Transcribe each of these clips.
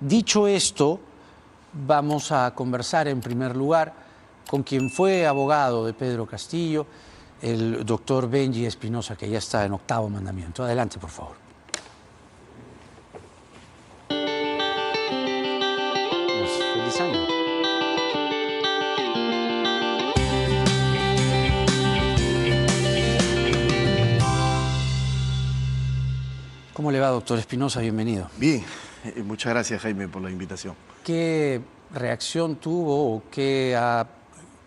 Dicho esto, vamos a conversar en primer lugar con quien fue abogado de Pedro Castillo, el doctor Benji Espinosa, que ya está en 8º mandamiento. Adelante, por favor. Feliz año. ¿Cómo le va, doctor Espinosa? Bienvenido. Bien, muchas gracias, Jaime, por la invitación. ¿Qué reacción tuvo o qué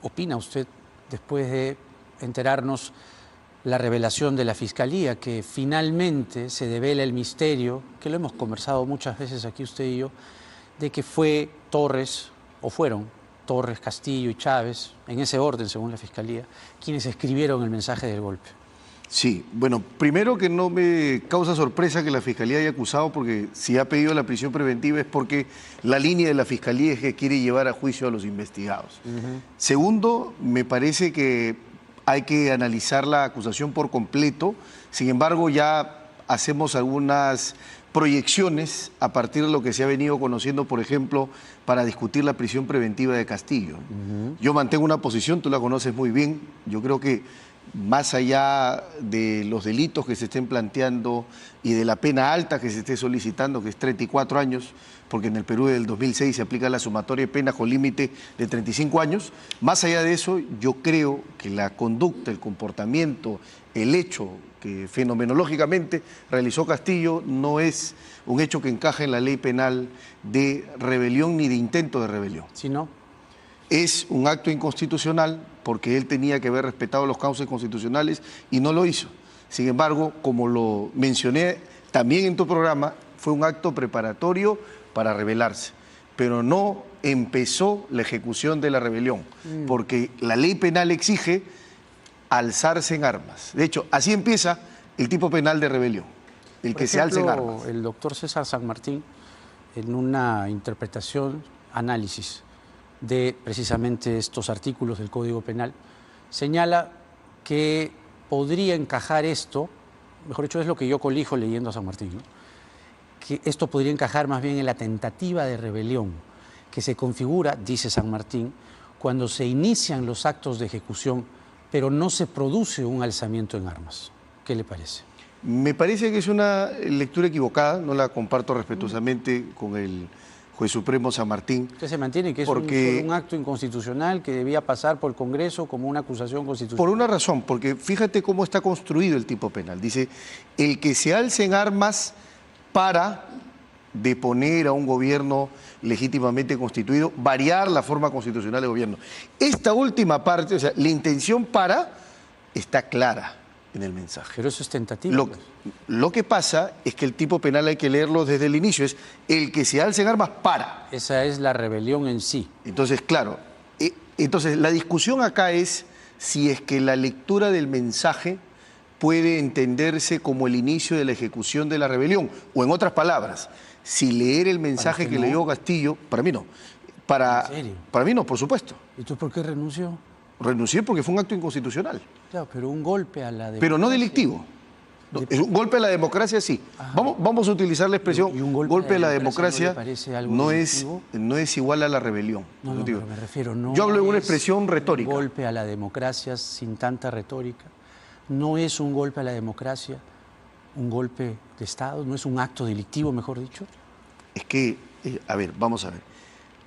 opina usted después de enterarnos la revelación de la Fiscalía, que finalmente se devela el misterio, que lo hemos conversado muchas veces aquí usted y yo, de que fue Torres, o fueron Torres, Castillo y Chávez, en ese orden según la Fiscalía, quienes escribieron el mensaje del golpe? Sí, bueno, primero que no me causa sorpresa que la Fiscalía haya acusado, porque si ha pedido la prisión preventiva es porque la línea de la Fiscalía es que quiere llevar a juicio a los investigados. Segundo, me parece que hay que analizar la acusación por completo. Sin embargo, ya hacemos algunas proyecciones a partir de lo que se ha venido conociendo, por ejemplo, para discutir la prisión preventiva de Castillo. Yo mantengo una posición, tú la conoces muy bien. Yo creo que más allá de los delitos que se estén planteando y de la pena alta que se esté solicitando, que es 34 años, porque en el Perú del 2006 se aplica la sumatoria de penas con límite de 35 años, más allá de eso, yo creo que la conducta, el comportamiento, el hecho que fenomenológicamente realizó Castillo no es un hecho que encaje en la ley penal de rebelión ni de intento de rebelión. ¿Sí, no? Es un acto inconstitucional porque él tenía que haber respetado los cauces constitucionales y no lo hizo. Sin embargo, como lo mencioné también en tu programa, fue un acto preparatorio para rebelarse, pero no empezó la ejecución de la rebelión, porque la ley penal exige alzarse en armas. De hecho, así empieza el tipo penal de rebelión, el que se alce en armas. El doctor César San Martín, en una interpretación, análisis de precisamente estos artículos del Código Penal, señala que podría encajar esto, mejor dicho, es lo que yo colijo leyendo a San Martín, ¿no? Que esto podría encajar más bien en la tentativa de rebelión que se configura, dice San Martín, cuando se inician los actos de ejecución, pero no se produce un alzamiento en armas. ¿Qué le parece? Me parece que es una lectura equivocada, no la comparto respetuosamente con el juez supremo San Martín. ¿Usted se mantiene que es un acto inconstitucional que debía pasar por el Congreso como una acusación constitucional? Por una razón, porque fíjate cómo está construido el tipo penal. Dice, el que se alce en armas para deponer a un gobierno legítimamente constituido, variar la forma constitucional de gobierno. Esta última parte, o sea, la intención para, está clara en el mensaje. Pero eso es tentativa. Lo que pasa es que el tipo penal hay que leerlo desde el inicio, es el que se alce en armas para. Esa es la rebelión en sí. Entonces, claro, entonces la discusión acá es si es que la lectura del mensaje puede entenderse como el inicio de la ejecución de la rebelión, o en otras palabras, si leer el mensaje que leyó Castillo, para mí no. ¿En serio? Para mí no, por supuesto. ¿Y tú por qué renunció? Renuncié porque fue un acto inconstitucional. Claro, pero un golpe a la democracia. Pero no delictivo. No, es un golpe a la democracia, sí. Vamos a utilizar la expresión. ¿Y un golpe a la democracia no le parece algo no es igual a la rebelión. No, pero me refiero, no. Yo hablo de una expresión retórica. Un golpe a la democracia sin tanta retórica. No es un golpe a la democracia, un golpe de Estado, no es un acto delictivo, mejor dicho. Es que, a ver, vamos a ver.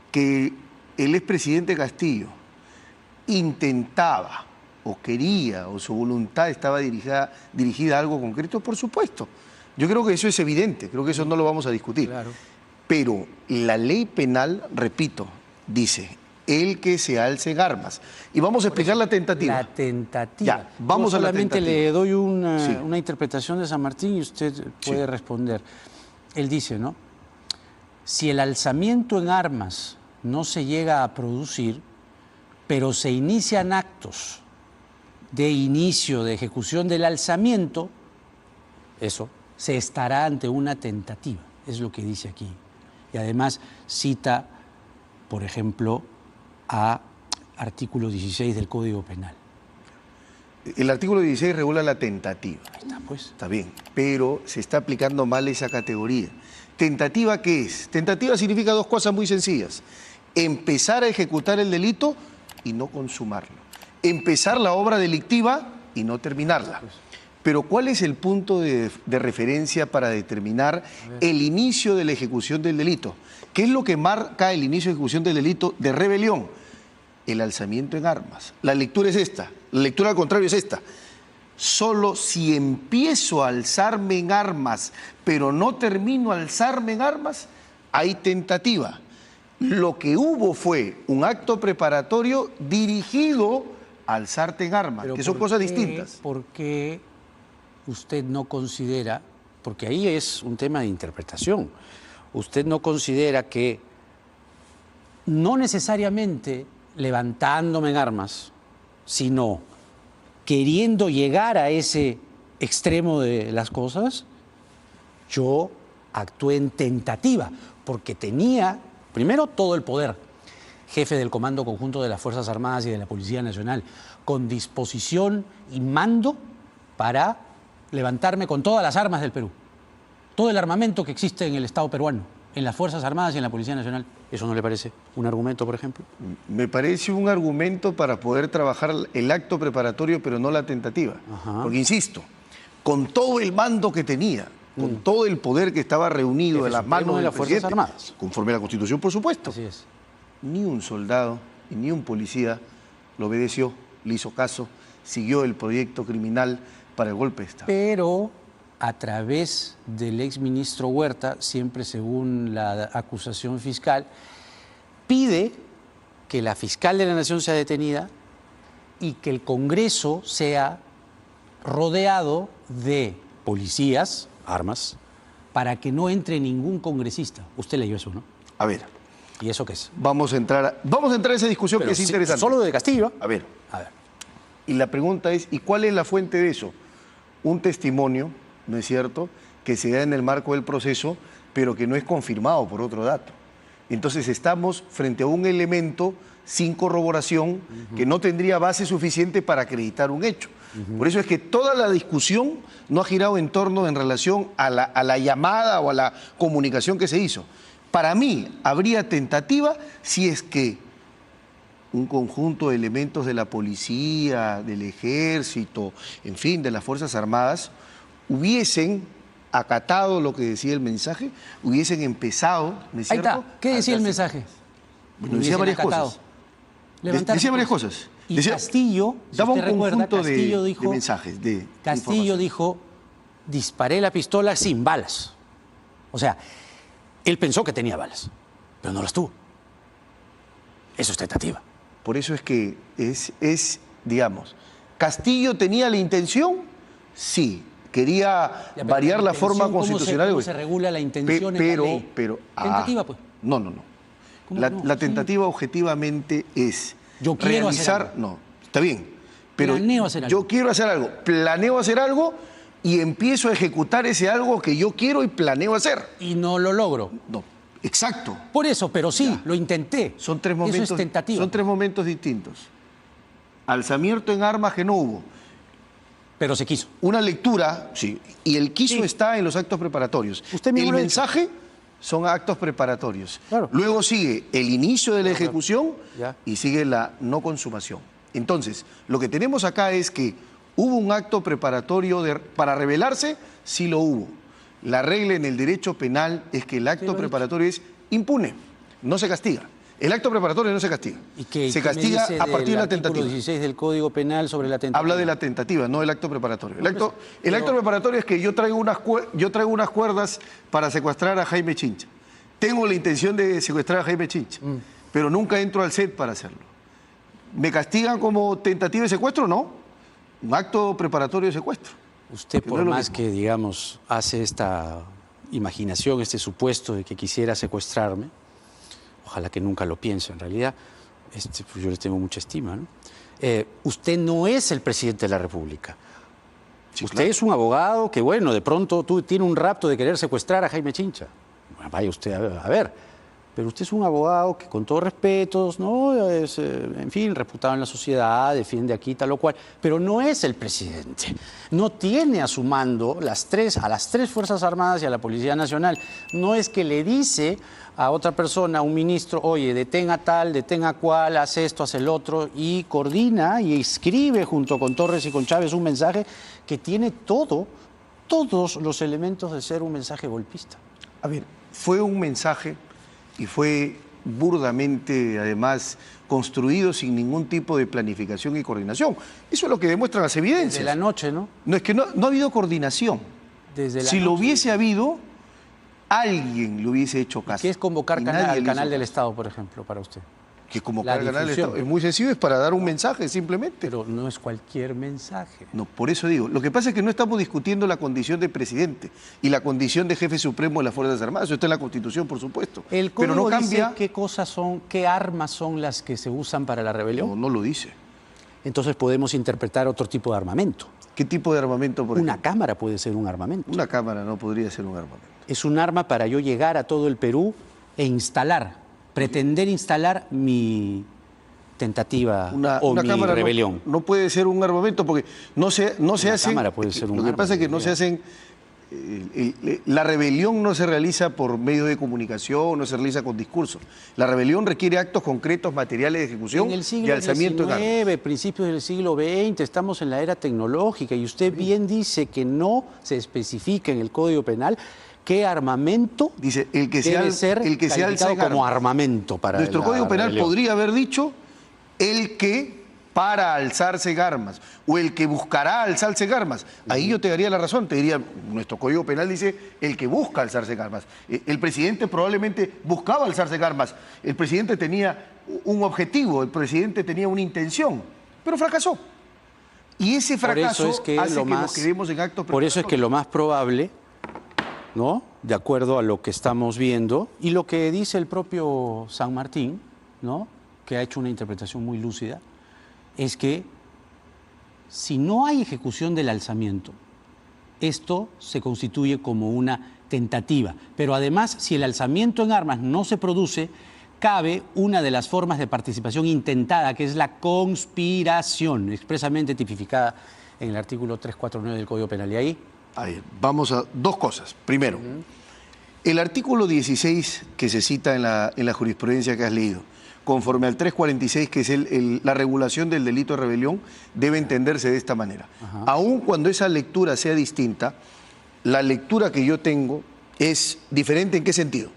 Que el expresidente Castillo intentaba o quería o su voluntad estaba dirigida a algo concreto, por supuesto. Yo creo que eso es evidente, creo que eso no lo vamos a discutir. Claro. Pero la ley penal, repito, dice el que se alce en armas. Y vamos a explicar la tentativa. La tentativa. Ya, vamos a la tentativa. Solamente le doy una interpretación de San Martín y usted puede responder. Él dice, ¿no? Si el alzamiento en armas no se llega a producir, pero se inician actos de inicio, de ejecución del alzamiento, eso, se estará ante una tentativa, es lo que dice aquí. Y además cita, por ejemplo, a artículo 16 del Código Penal. El artículo 16 regula la tentativa. Ahí está, pues. Está bien, pero se está aplicando mal esa categoría. ¿Tentativa qué es? Tentativa significa dos cosas muy sencillas. Empezar a ejecutar el delito y no consumarlo. Empezar la obra delictiva y no terminarla. Pero ¿cuál es el punto de referencia para determinar el inicio de la ejecución del delito? ¿Qué es lo que marca el inicio de ejecución del delito de rebelión? El alzamiento en armas. La lectura es esta. La lectura al contrario es esta. Solo si empiezo a alzarme en armas, pero no termino a alzarme en armas, hay tentativa. Lo que hubo fue un acto preparatorio dirigido a alzarte en armas, Pero que son cosas distintas. ¿Por qué usted no considera, porque ahí es un tema de interpretación, usted no considera que no necesariamente levantándome en armas, sino queriendo llegar a ese extremo de las cosas, yo actué en tentativa, porque tenía, primero, todo el poder, jefe del Comando Conjunto de las Fuerzas Armadas y de la Policía Nacional, con disposición y mando para levantarme con todas las armas del Perú, todo el armamento que existe en el Estado peruano, en las Fuerzas Armadas y en la Policía Nacional. ¿Eso no le parece un argumento, por ejemplo? Me parece un argumento para poder trabajar el acto preparatorio, pero no la tentativa. Ajá. Porque, insisto, con todo el mando que tenía, con todo el poder que estaba reunido en las manos de del las Fuerzas presidente, Armadas, conforme a la Constitución, por supuesto, así es. ni un soldado y ni un policía lo obedeció, le hizo caso, siguió el proyecto criminal para el golpe de Estado. Pero a través del exministro Huerta, siempre según la acusación fiscal, pide que la fiscal de la Nación sea detenida y que el Congreso sea rodeado de policías, armas, para que no entre ningún congresista. Usted leyó eso, ¿no? A ver, ¿Y eso qué es? vamos a entrar a esa discusión Pero que es interesante. Solo de Castillo. A ver, A ver. y la pregunta es, ¿y cuál es la fuente de eso? Un testimonio, ¿no es cierto?, que se da en el marco del proceso, pero que no es confirmado por otro dato. Entonces estamos frente a un elemento sin corroboración que no tendría base suficiente para acreditar un hecho. Por eso es que toda la discusión no ha girado en torno en relación a la llamada o a la comunicación que se hizo. Para mí habría tentativa si es que un conjunto de elementos de la policía, del ejército, en fin, de las Fuerzas Armadas, hubiesen acatado lo que decía el mensaje, hubiesen empezado, ¿no es Ahí cierto? está. ¿Qué decía el mensaje? Bueno, decía varias cosas. Decía varias cosas. Y Decía, Castillo, si daba un usted recuerda, conjunto Castillo de dijo, mensajes, de Castillo información. dijo, disparé la pistola sin balas. O sea, él pensó que tenía balas, pero no las tuvo. Eso es tentativa. Por eso es que digamos, ¿Castillo tenía la intención? Sí. Quería variar la forma constitucional. ¿Cómo se regula la intención en la ley? Tentativa, pues. No. La tentativa objetivamente es Yo quiero realizar... hacer algo. No, está bien. Pero Planeo hacer algo. yo quiero hacer algo, planeo hacer algo y empiezo a ejecutar ese algo que yo quiero y planeo hacer. Y no lo logro. No, exacto. Por eso, pero sí, lo intenté. Son tres momentos, Eso es tentativa. son tres momentos distintos. Alzamiento en armas que no hubo. Pero se quiso. Una lectura, sí, y el quiso Sí. está en los actos preparatorios. Usted mismo el lo ha dicho. mensaje son actos preparatorios. Claro. Luego sigue el inicio de la ejecución Ya. y sigue la no consumación. Entonces, lo que tenemos acá es que hubo un acto preparatorio para rebelarse, sí lo hubo. La regla en el derecho penal es que el acto preparatorio es impune, no se castiga. El acto preparatorio no se castiga. ¿Y qué se me castiga dice a partir de la del artículo tentativa. 16 del Código Penal sobre la tentativa? Habla de la tentativa, no del acto preparatorio. El acto preparatorio es que yo traigo unas cuerdas para secuestrar a Jaime Chincha. Tengo la intención de secuestrar a Jaime Chincha, pero nunca entro al set para hacerlo. ¿Me castigan como tentativa de secuestro? No. Un acto preparatorio de secuestro. Usted, Que por no es lo más mismo. que, digamos, hace esta imaginación, este supuesto de que quisiera secuestrarme, ojalá que nunca lo piense en realidad, pues yo le tengo mucha estima, ¿no? Usted no es el presidente de la República. Sí, Usted claro. es un abogado que, bueno, de pronto tiene un rapto de querer secuestrar a Jaime Chincha. Bueno, vaya usted a ver. pero usted es un abogado que con todos respetos, ¿no? Es, en fin, reputado en la sociedad, defiende aquí tal o cual, pero no es el presidente. No tiene a su mando a las tres Fuerzas Armadas y a la Policía Nacional. No es que le dice a otra persona, a un ministro, oye, detenga a tal, detenga a cual, haz esto, haz el otro, y coordina y escribe junto con Torres y con Chávez un mensaje que tiene todos los elementos de ser un mensaje golpista. A ver, fue un mensaje y fue burdamente, además, construido sin ningún tipo de planificación y coordinación. Eso es lo que demuestran las evidencias. Desde la noche, ¿no? No, es que no ha habido coordinación. Desde la si lo noche. hubiese habido, alguien le hubiese hecho caso. ¿Qué es convocar al canal del Estado, por ejemplo, para usted? Que convocar al canal del Estado es muy sencillo, es para dar un mensaje simplemente. Pero no es cualquier mensaje. No, por eso digo, lo que pasa es que no estamos discutiendo la condición de presidente y la condición de jefe supremo de las Fuerzas Armadas. Eso está en la Constitución, por supuesto. El pero no cambia. Dice qué armas son las que se usan para la rebelión. No, no lo dice. Entonces podemos interpretar otro tipo de armamento. ¿Qué tipo de armamento, por ejemplo? Una cámara puede ser un armamento. Una cámara no podría ser un armamento. Es un arma para yo llegar a todo el Perú e pretender instalar mi tentativa o mi rebelión. No puede ser un armamento porque no se hacen. Cámara puede ser un Lo que arma, pasa es que no se hacen. La rebelión no se realiza por medio de comunicación, no se realiza con discursos. La rebelión requiere actos concretos, materiales de ejecución y alzamiento en armas. Principios del siglo XX, estamos en la era tecnológica y usted bien dice que no se especifica en el Código Penal qué armamento dice el que debe ser calificado como armamento para nuestro Código Penal rebelión. Podría haber dicho el que para alzarse en armas o el que buscará alzarse en armas. Ahí yo te daría la razón, te diría, nuestro Código Penal dice el que busca alzarse en armas. El presidente probablemente buscaba alzarse en armas, el presidente tenía un objetivo, el presidente tenía una intención, pero fracasó. Y ese fracaso hace que nos quedemos en actos. Por eso es que lo más probable, ¿no?, de acuerdo a lo que estamos viendo y lo que dice el propio San Martín, ¿no?, que ha hecho una interpretación muy lúcida, es que si no hay ejecución del alzamiento, esto se constituye como una tentativa. Pero además, si el alzamiento en armas no se produce, cabe una de las formas de participación intentada, que es la conspiración, expresamente tipificada en el artículo 349 del Código Penal. Y ahí vamos a dos cosas. Primero, el artículo 16 que se cita en la jurisprudencia que has leído, conforme al 346, que es la regulación del delito de rebelión, debe entenderse de esta manera. Aun cuando esa lectura sea distinta, la lectura que yo tengo es diferente. ¿En qué sentido?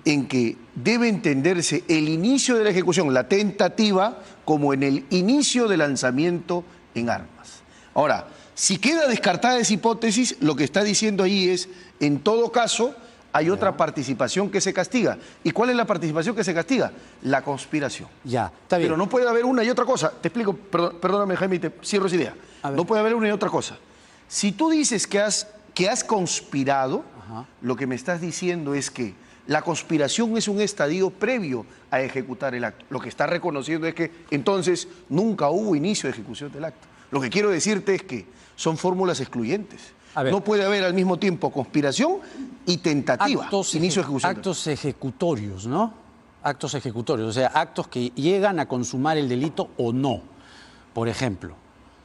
En que debe entenderse el inicio de la ejecución, la tentativa, como en el inicio del lanzamiento en armas. Ahora, si queda descartada esa hipótesis, lo que está diciendo ahí es, en todo caso, hay otra participación que se castiga. ¿Y cuál es la participación que se castiga? La conspiración. Ya, está bien. Pero no puede haber una y otra cosa. Te explico, perdóname, Jaime, y te cierro esa idea. No puede haber una y otra cosa. Si tú dices que has conspirado, lo que me estás diciendo es que la conspiración es un estadio previo a ejecutar el acto. Lo que está reconociendo es que entonces nunca hubo inicio de ejecución del acto. Lo que quiero decirte es que son fórmulas excluyentes. No puede haber al mismo tiempo conspiración y tentativa, inicio de ejecución. Actos ejecutorios, ¿no? Actos ejecutorios, o sea, actos que llegan a consumar el delito o no. Por ejemplo,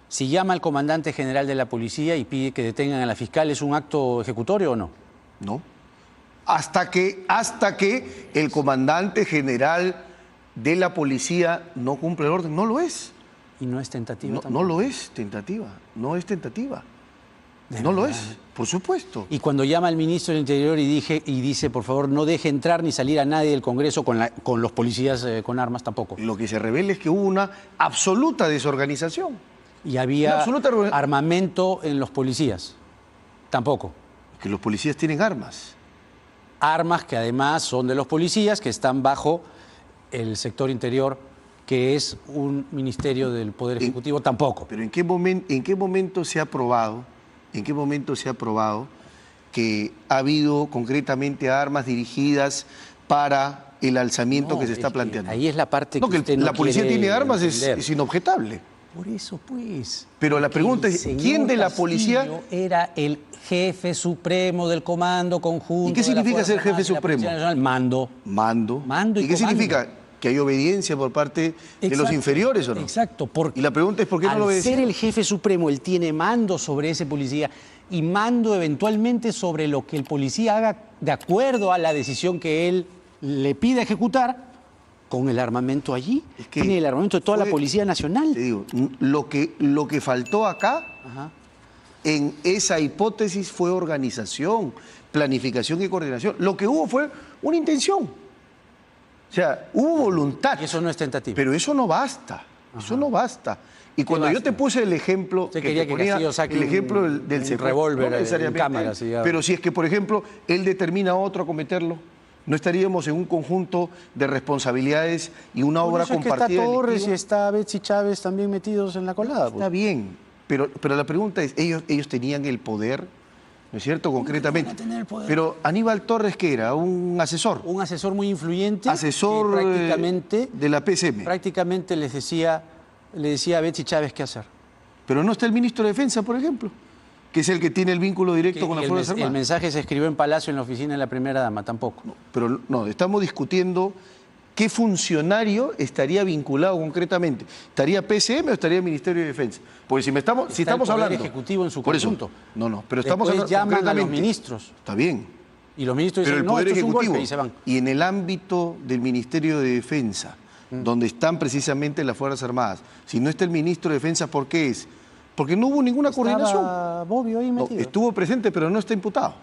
si llama al comandante general de la policía y pide que detengan a la fiscal, ¿es un acto ejecutorio o no? No. Hasta que el comandante general de la policía no cumple el orden, no lo es. ¿Y no es tentativa tampoco? No lo es tentativa, no es tentativa. No lo es, por supuesto. Y cuando llama al ministro del Interior y dice, por favor, no deje entrar ni salir a nadie del Congreso con los policías con armas, tampoco. Lo que se revela es que hubo una absoluta desorganización. Y había armamento en los policías, tampoco. Que los policías tienen armas. Armas que además son de los policías, que están bajo el sector interior, que es un ministerio del Poder Ejecutivo, tampoco. Pero ¿en qué momento se ha probado? ¿En qué momento se ha probado que ha habido concretamente armas dirigidas para el alzamiento que se está planteando? Ahí es la parte que la policía tiene armas es inobjetable. Por eso, pues. Pero la pregunta es, ¿quién de la policía...? Castillo era el jefe supremo del Comando Conjunto. ¿Y qué significa ser jefe supremo? Mando. Mando. Mando y ¿Y qué comando. significa? ¿Que hay obediencia por parte de los inferiores o no? Exacto. Y la pregunta es, ¿por qué no lo obedece? Al ser el jefe supremo, él tiene mando sobre ese policía y mando eventualmente sobre lo que el policía haga de acuerdo a la decisión que él le pida ejecutar con el armamento allí. Es que tiene el armamento de toda la Policía Nacional. Te digo, lo que faltó acá, en esa hipótesis, fue organización, planificación y coordinación. Lo que hubo fue una intención. O sea, hubo voluntad. Y eso no es tentativa. Pero eso no basta. Eso no basta. Y cuando yo te puse el ejemplo, usted quería que Castillo saque el ejemplo del secuestro, revólver no necesariamente, en cámara, sí, pero si es que, por ejemplo, él determina a otro a cometerlo, no estaríamos en un conjunto de responsabilidades y una obra Por eso compartida. Es que está Torres delictiva. y está Betsy Chávez también metidos en la colada. Está bien, pero la pregunta es, ellos tenían el poder, ¿no es cierto? Concretamente. van a tener el poder? Pero Aníbal Torres, ¿qué era? Un asesor. Un asesor muy influyente. Asesor que prácticamente, de la PCM. prácticamente le decía a Betsy Chávez qué hacer. Pero no está el ministro de Defensa, por ejemplo, que es el que tiene el vínculo directo con las Fuerzas Armadas. El mensaje se escribió en Palacio, en la oficina de la primera dama, tampoco. Pero no, estamos discutiendo qué funcionario estaría vinculado concretamente. ¿Estaría PCM o estaría Ministerio de Defensa? Porque si estamos el hablando... Poder Ejecutivo en su por eso, conjunto. no, pero estamos Después hablando llaman a los concretamente. ministros. Está bien. Y los ministros Pero dicen, el Poder esto es un Ejecutivo golpe, y se van. y en el ámbito del Ministerio de Defensa, donde están precisamente las Fuerzas Armadas, si no está el Ministro de Defensa, ¿por qué es? Porque no hubo ninguna coordinación. Estaba Bobbio ahí No, metido. estuvo presente, pero no está imputado.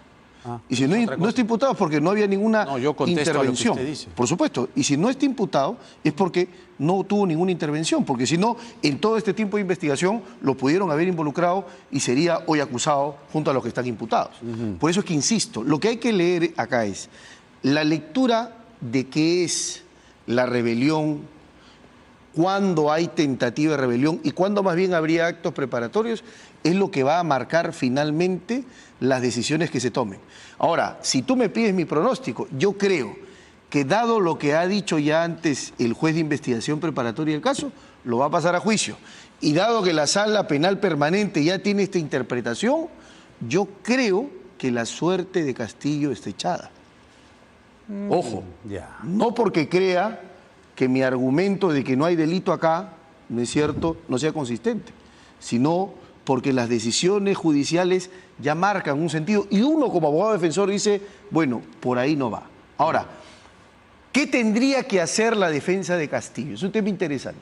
Y si es no, otra cosa. no está imputado es porque no había ninguna No, yo contesto a lo que intervención. usted dice. Por supuesto. Y si no está imputado es porque no tuvo ninguna intervención. Porque si no, en todo este tiempo de investigación lo pudieron haber involucrado y sería hoy acusado junto a los que están imputados. Por eso es que insisto, lo que hay que leer acá es la lectura de qué es la rebelión, cuándo hay tentativa de rebelión y cuándo más bien habría actos preparatorios, es lo que va a marcar finalmente las decisiones que se tomen. Ahora, si tú me pides mi pronóstico, yo creo que dado lo que ha dicho ya antes el juez de investigación preparatoria del caso, lo va a pasar a juicio. Y dado que la sala penal permanente ya tiene esta interpretación, yo creo que la suerte de Castillo está echada. Ojo, no porque crea que mi argumento de que no hay delito acá, ¿no es cierto?, no sea consistente, sino porque las decisiones judiciales ya marcan un sentido y uno como abogado defensor dice, bueno, por ahí no va. Ahora, ¿qué tendría que hacer la defensa de Castillo? Es un tema interesante.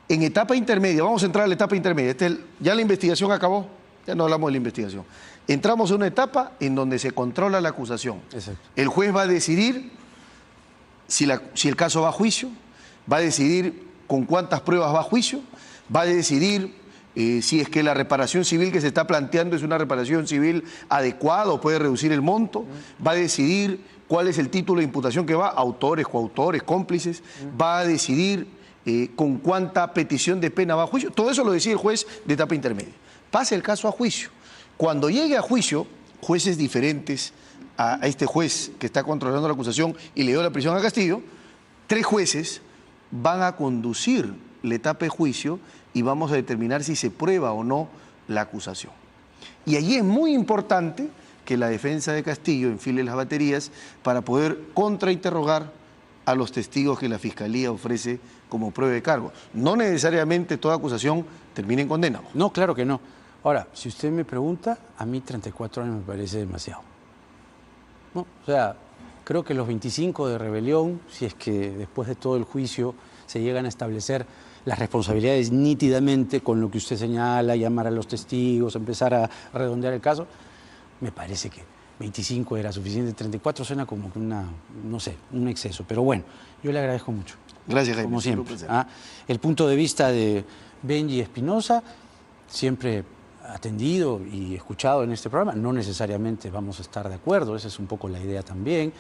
En etapa intermedia, vamos a entrar a la etapa intermedia, ya la investigación acabó, ya no hablamos de la investigación. Entramos a una etapa en donde se controla la acusación. Exacto. El juez va a decidir si el caso va a juicio, va a decidir con cuántas pruebas va a juicio, va a decidir si es que la reparación civil que se está planteando es una reparación civil adecuada o puede reducir el monto, va a decidir cuál es el título de imputación que va, autores, coautores, cómplices, va a decidir con cuánta petición de pena va a juicio. Todo eso lo decide el juez de etapa intermedia. Pasa el caso a juicio. Cuando llegue a juicio, jueces diferentes a este juez que está controlando la acusación y le dio la prisión a Castillo, 3 jueces van a conducir la etapa de juicio y vamos a determinar si se prueba o no la acusación. Y allí es muy importante que la defensa de Castillo enfile las baterías para poder contrainterrogar a los testigos que la Fiscalía ofrece como prueba de cargo. No necesariamente toda acusación termina en condena. No, claro que no. Ahora, si usted me pregunta, a mí 34 años me parece demasiado. ¿No? O sea, creo que los 25 de rebelión, si es que después de todo el juicio se llegan a establecer las responsabilidades nítidamente con lo que usted señala, llamar a los testigos, empezar a redondear el caso, me parece que 25 era suficiente, 34 suena como que no sé, un exceso. Pero bueno, yo le agradezco mucho. Gracias, Jaime. Como siempre. El punto de vista de Benji Espinosa, siempre atendido y escuchado en este programa, no necesariamente vamos a estar de acuerdo, esa es un poco la idea también.